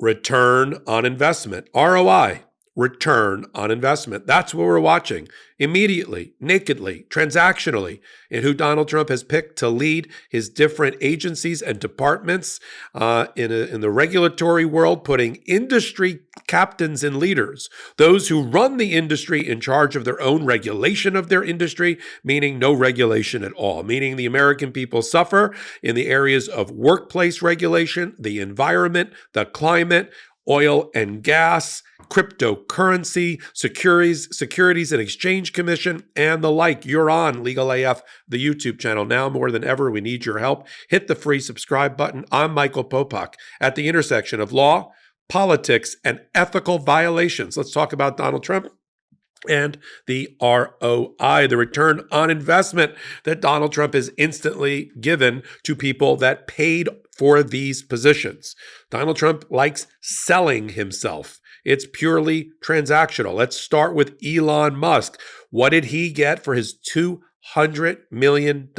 return on investment, ROI, return on investment. That's what we're watching immediately, nakedly, transactionally, in who Donald Trump has picked to lead his different agencies and departments in the regulatory world, putting industry captains and leaders, those who run the industry, in charge of their own regulation of their industry, meaning no regulation at all, meaning the American people suffer in the areas of workplace regulation, the environment, the climate, oil and gas, cryptocurrency, Securities and Exchange Commission, and the like. You're on Legal AF, the YouTube channel. Now more than ever, we need your help. Hit the free subscribe button. I'm Michael Popok at the intersection of law, politics, and ethical violations. Let's talk about Donald Trump and the ROI, the return on investment that Donald Trump has instantly given to people that paid for these positions. Donald Trump likes selling himself. It's purely transactional. Let's start with Elon Musk. What did he get for his $200 million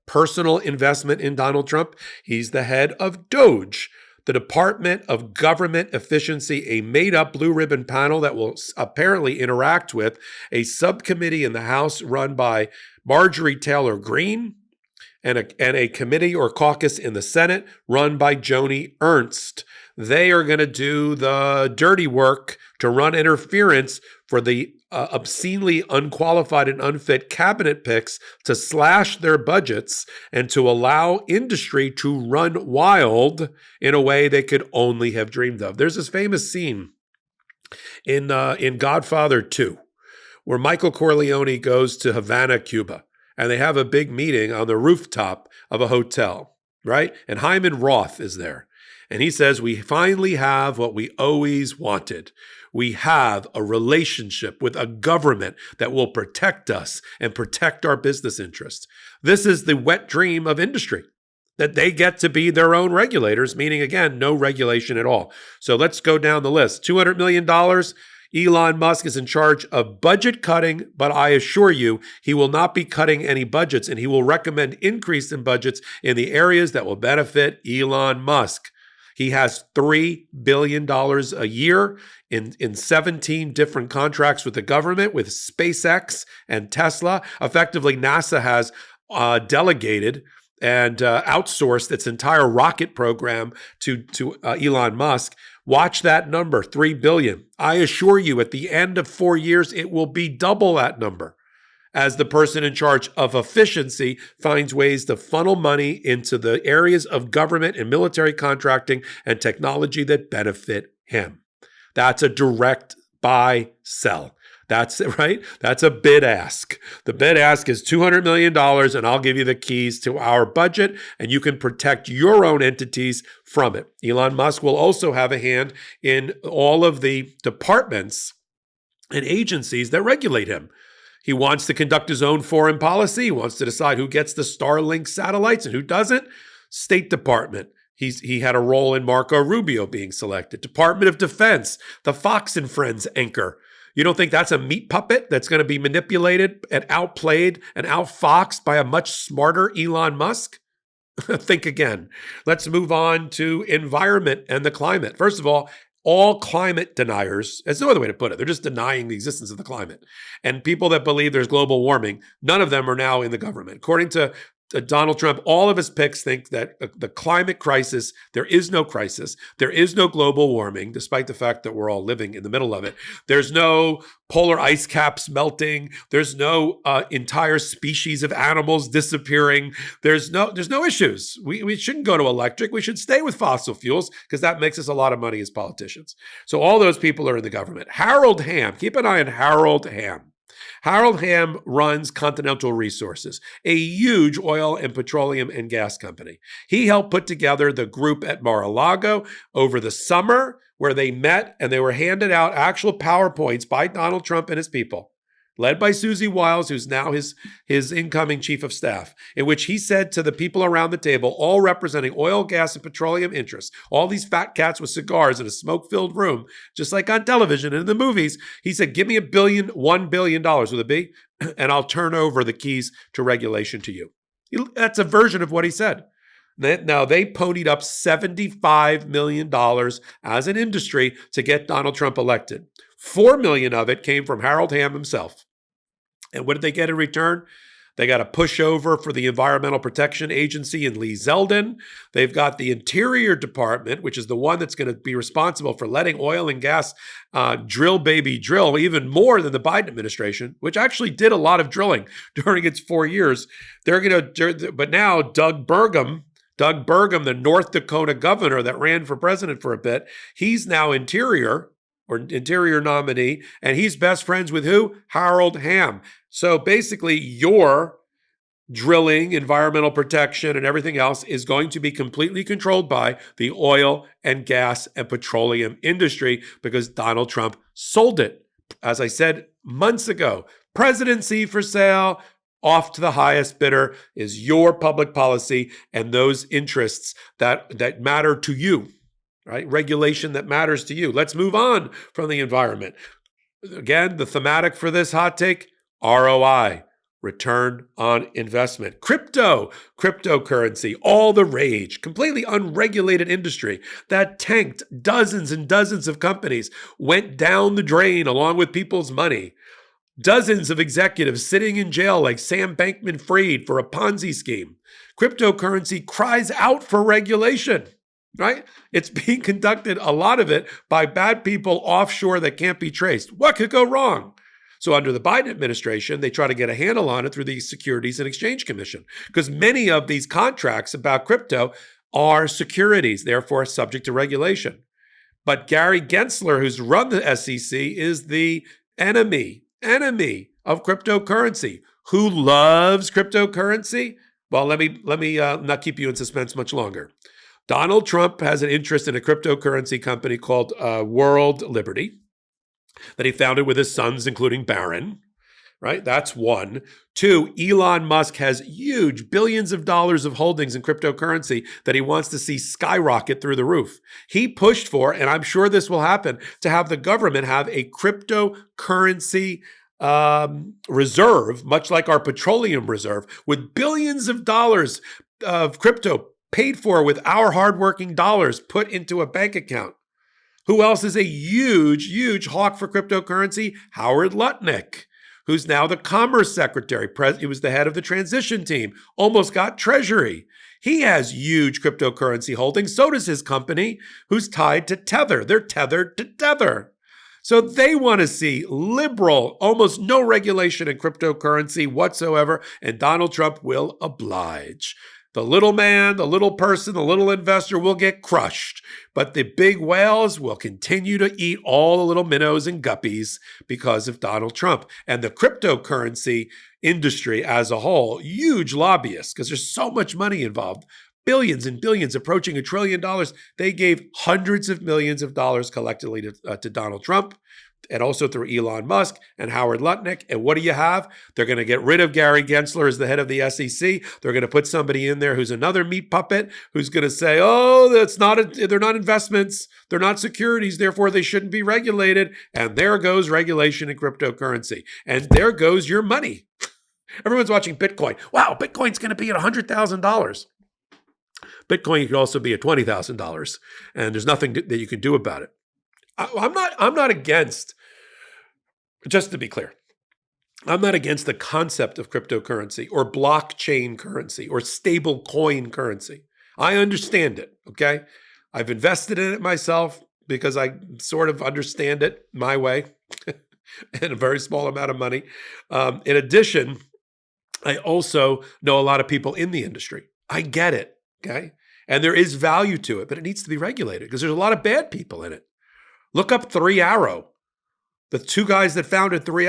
personal investment in Donald Trump? He's the head of D.O.G.E, the Department of Government Efficiency, a made-up blue ribbon panel that will apparently interact with a subcommittee in the House run by Marjorie Taylor Greene and a committee or caucus in the Senate run by Joni Ernst. They are going to do the dirty work to run interference for the obscenely unqualified and unfit cabinet picks to slash their budgets and to allow industry to run wild in a way they could only have dreamed of. There's this famous scene in Godfather 2 where Michael Corleone goes to Havana, Cuba, and they have a big meeting on the rooftop of a hotel, right? And Hyman Roth is there. And he says, we finally have what we always wanted. We have a relationship with a government that will protect us and protect our business interests. This is the wet dream of industry, that they get to be their own regulators, meaning, again, no regulation at all. So let's go down the list. $200 million. Elon Musk is in charge of budget cutting, but I assure you, he will not be cutting any budgets, and he will recommend increase in budgets in the areas that will benefit Elon Musk. He has $3 billion a year in 17 different contracts with the government, with SpaceX and Tesla. Effectively, NASA has delegated and outsourced its entire rocket program to Elon Musk. Watch that number, $3 billion. I assure you, at the end of 4 years, it will be double that number, as the person in charge of efficiency finds ways to funnel money into the areas of government and military contracting and technology that benefit him. That's a direct buy sell. That's it, right? That's a bid ask. The bid ask is $200 million, and I'll give you the keys to our budget, and you can protect your own entities from it. Elon Musk will also have a hand in all of the departments and agencies that regulate him. He wants to conduct his own foreign policy. He wants to decide who gets the Starlink satellites and who doesn't. State Department. He had a role in Marco Rubio being selected. Department of Defense, the Fox and Friends anchor. You don't think that's a meat puppet that's going to be manipulated and outplayed and outfoxed by a much smarter Elon Musk? Think again. Let's move on to environment and the climate. First of all climate deniers, there's no other way to put it, they're just denying the existence of the climate. And people that believe there's global warming, none of them are now in the government. According to Donald Trump, all of his picks think that the climate crisis, there is no crisis. There is no global warming, despite the fact that we're all living in the middle of it. There's no polar ice caps melting. There's no entire species of animals disappearing. There's no issues. We shouldn't go to electric. We should stay with fossil fuels because that makes us a lot of money as politicians. So all those people are in the government. Harold Hamm, keep an eye on Harold Hamm. Harold Hamm runs Continental Resources, a huge oil and petroleum and gas company. He helped put together the group at Mar-a-Lago over the summer where they met and they were handed out actual PowerPoints by Donald Trump and his people, led by Susie Wiles, who's now his incoming chief of staff, in which he said to the people around the table, all representing oil, gas, and petroleum interests, all these fat cats with cigars in a smoke-filled room, just like on television and in the movies, he said, give me $1 billion with a B, and I'll turn over the keys to regulation to you. That's a version of what he said. Now, they ponied up $75 million as an industry to get Donald Trump elected. $4 million of it came from Harold Hamm himself. And what did they get in return? They got a pushover for the Environmental Protection Agency in Lee Zeldin. They've got the Interior Department, which is the one that's going to be responsible for letting oil and gas drill, baby, drill, even more than the Biden administration, which actually did a lot of drilling during its 4 years. But now Doug Burgum, the North Dakota governor that ran for president for a bit, he's now Interior nominee, and he's best friends with who? Harold Hamm. So basically, your drilling, environmental protection, and everything else is going to be completely controlled by the oil and gas and petroleum industry because Donald Trump sold it. As I said months ago, presidency for sale, off to the highest bidder is your public policy and those interests that matter to you. Right? Regulation that matters to you. Let's move on from the environment. Again, the thematic for this hot take, ROI, return on investment. Cryptocurrency, all the rage, completely unregulated industry that tanked. Dozens and dozens of companies went down the drain along with people's money. Dozens of executives sitting in jail like Sam Bankman-Fried for a Ponzi scheme. Cryptocurrency cries out for regulation. Right? It's being conducted, a lot of it, by bad people offshore that can't be traced. What could go wrong? So under the Biden administration, they try to get a handle on it through the Securities and Exchange Commission, because many of these contracts about crypto are securities, therefore subject to regulation. But Gary Gensler, who's run the SEC, is the enemy of cryptocurrency. Who loves cryptocurrency? Well, let me not keep you in suspense much longer. Donald Trump has an interest in a cryptocurrency company called World Liberty that he founded with his sons, including Barron, right? That's one. Two, Elon Musk has huge billions of dollars of holdings in cryptocurrency that he wants to see skyrocket through the roof. He pushed for, and I'm sure this will happen, to have the government have a cryptocurrency reserve, much like our petroleum reserve, with billions of dollars of crypto paid for with our hardworking dollars put into a bank account. Who else is a huge hawk for cryptocurrency? Howard Lutnick, who's now the Commerce Secretary. He was the head of the transition team, almost got Treasury. He has huge cryptocurrency holdings. So does his company, who's tied to Tether. They're tethered to Tether. So they want to see liberal, almost no regulation in cryptocurrency whatsoever, and Donald Trump will oblige. The little man, the little person, the little investor will get crushed, but the big whales will continue to eat all the little minnows and guppies because of Donald Trump. And the cryptocurrency industry as a whole, huge lobbyists, because there's so much money involved, billions and billions, approaching $1 trillion. They gave hundreds of millions of dollars collectively to Donald Trump, and also through Elon Musk and Howard Lutnick. And what do you have? They're going to get rid of Gary Gensler as the head of the SEC. They're going to put somebody in there who's another meat puppet, who's going to say, oh, they're not investments. They're not securities. Therefore, they shouldn't be regulated. And there goes regulation in cryptocurrency. And there goes your money. Everyone's watching Bitcoin. Wow, Bitcoin's going to be at $100,000. Bitcoin could also be at $20,000. And there's nothing that you can do about it. I'm not against, just to be clear, I'm not against the concept of cryptocurrency or blockchain currency or stable coin currency. I understand it, okay? I've invested in it myself because I sort of understand it my way and a very small amount of money. In addition, I also know a lot of people in the industry. I get it, okay? And there is value to it, but it needs to be regulated because there's a lot of bad people in it. Look up 3 Arrow. The two guys that founded 3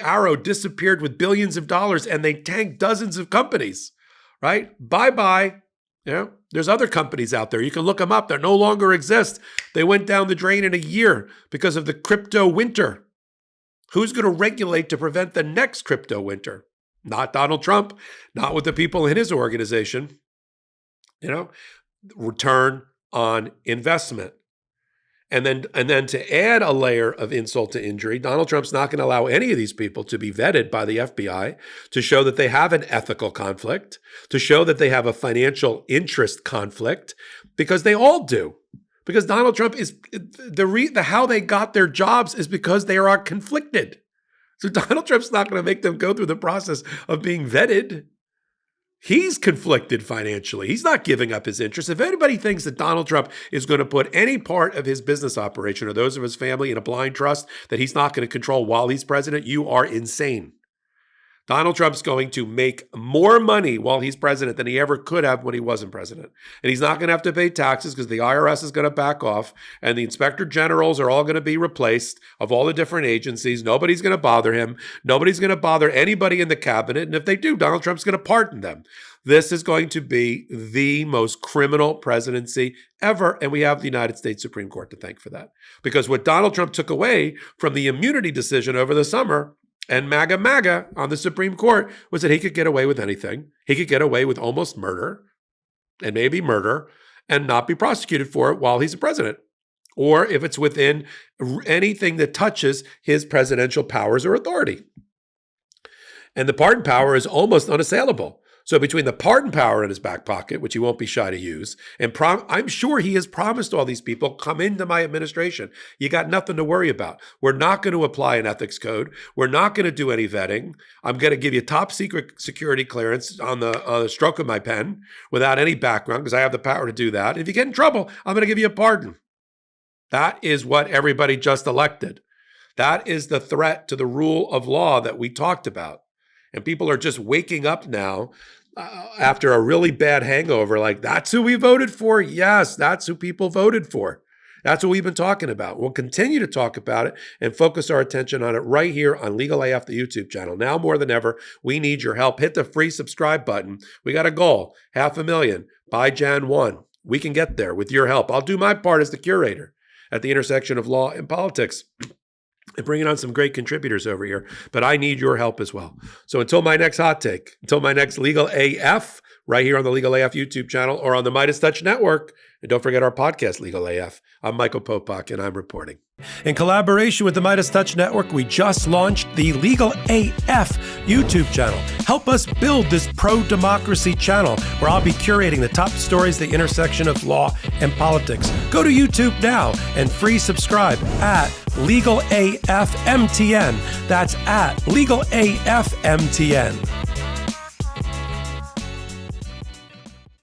Arrow disappeared with billions of dollars and they tanked dozens of companies, right? Bye-bye. You know, there's other companies out there. You can look them up. They no longer exist. They went down the drain in a year because of the crypto winter. Who's going to regulate to prevent the next crypto winter? Not Donald Trump, not with the people in his organization. You know, return on investment. And then to add a layer of insult to injury, Donald Trump's not going to allow any of these people to be vetted by the FBI to show that they have an ethical conflict, to show that they have a financial interest conflict, because they all do. Because Donald Trump is how they got their jobs is because they are conflicted. So Donald Trump's not going to make them go through the process of being vetted. He's conflicted financially. He's not giving up his interests. If anybody thinks that Donald Trump is going to put any part of his business operation or those of his family in a blind trust that he's not going to control while he's president, you are insane. Donald Trump's going to make more money while he's president than he ever could have when he wasn't president. And he's not going to have to pay taxes because the IRS is going to back off and the inspector generals are all going to be replaced of all the different agencies. Nobody's going to bother him. Nobody's going to bother anybody in the cabinet. And if they do, Donald Trump's going to pardon them. This is going to be the most criminal presidency ever. And we have the United States Supreme Court to thank for that. Because what Donald Trump took away from the immunity decision over the summer and MAGA on the Supreme Court was that he could get away with anything. He could get away with almost murder and maybe murder and not be prosecuted for it while he's a president. Or if it's within anything that touches his presidential powers or authority. And the pardon power is almost unassailable. So between the pardon power in his back pocket, which he won't be shy to use, and I'm sure he has promised all these people, come into my administration. You got nothing to worry about. We're not going to apply an ethics code. We're not going to do any vetting. I'm going to give you top secret security clearance on the stroke of my pen without any background because I have the power to do that. If you get in trouble, I'm going to give you a pardon. That is what everybody just elected. That is the threat to the rule of law that we talked about. And people are just waking up now after a really bad hangover, like, that's who we voted for? Yes, that's who people voted for. That's what we've been talking about. We'll continue to talk about it and focus our attention on it right here on Legal AF, the YouTube channel. Now more than ever, we need your help. Hit the free subscribe button. We got a goal, 500,000 by Jan 1. We can get there with your help. I'll do my part as the curator at the intersection of law and politics. And bringing on some great contributors over here, but I need your help as well. So until my next hot take, until my next Legal AF, right here on the Legal AF YouTube channel or on the Midas Touch Network, and don't forget our podcast, Legal AF. I'm Michael Popok, and I'm reporting. In collaboration with the Midas Touch Network, we just launched the Legal AF YouTube channel. Help us build this pro-democracy channel where I'll be curating the top stories, the intersection of law and politics. Go to YouTube now and free subscribe at Legal AF MTN. That's at Legal AF MTN.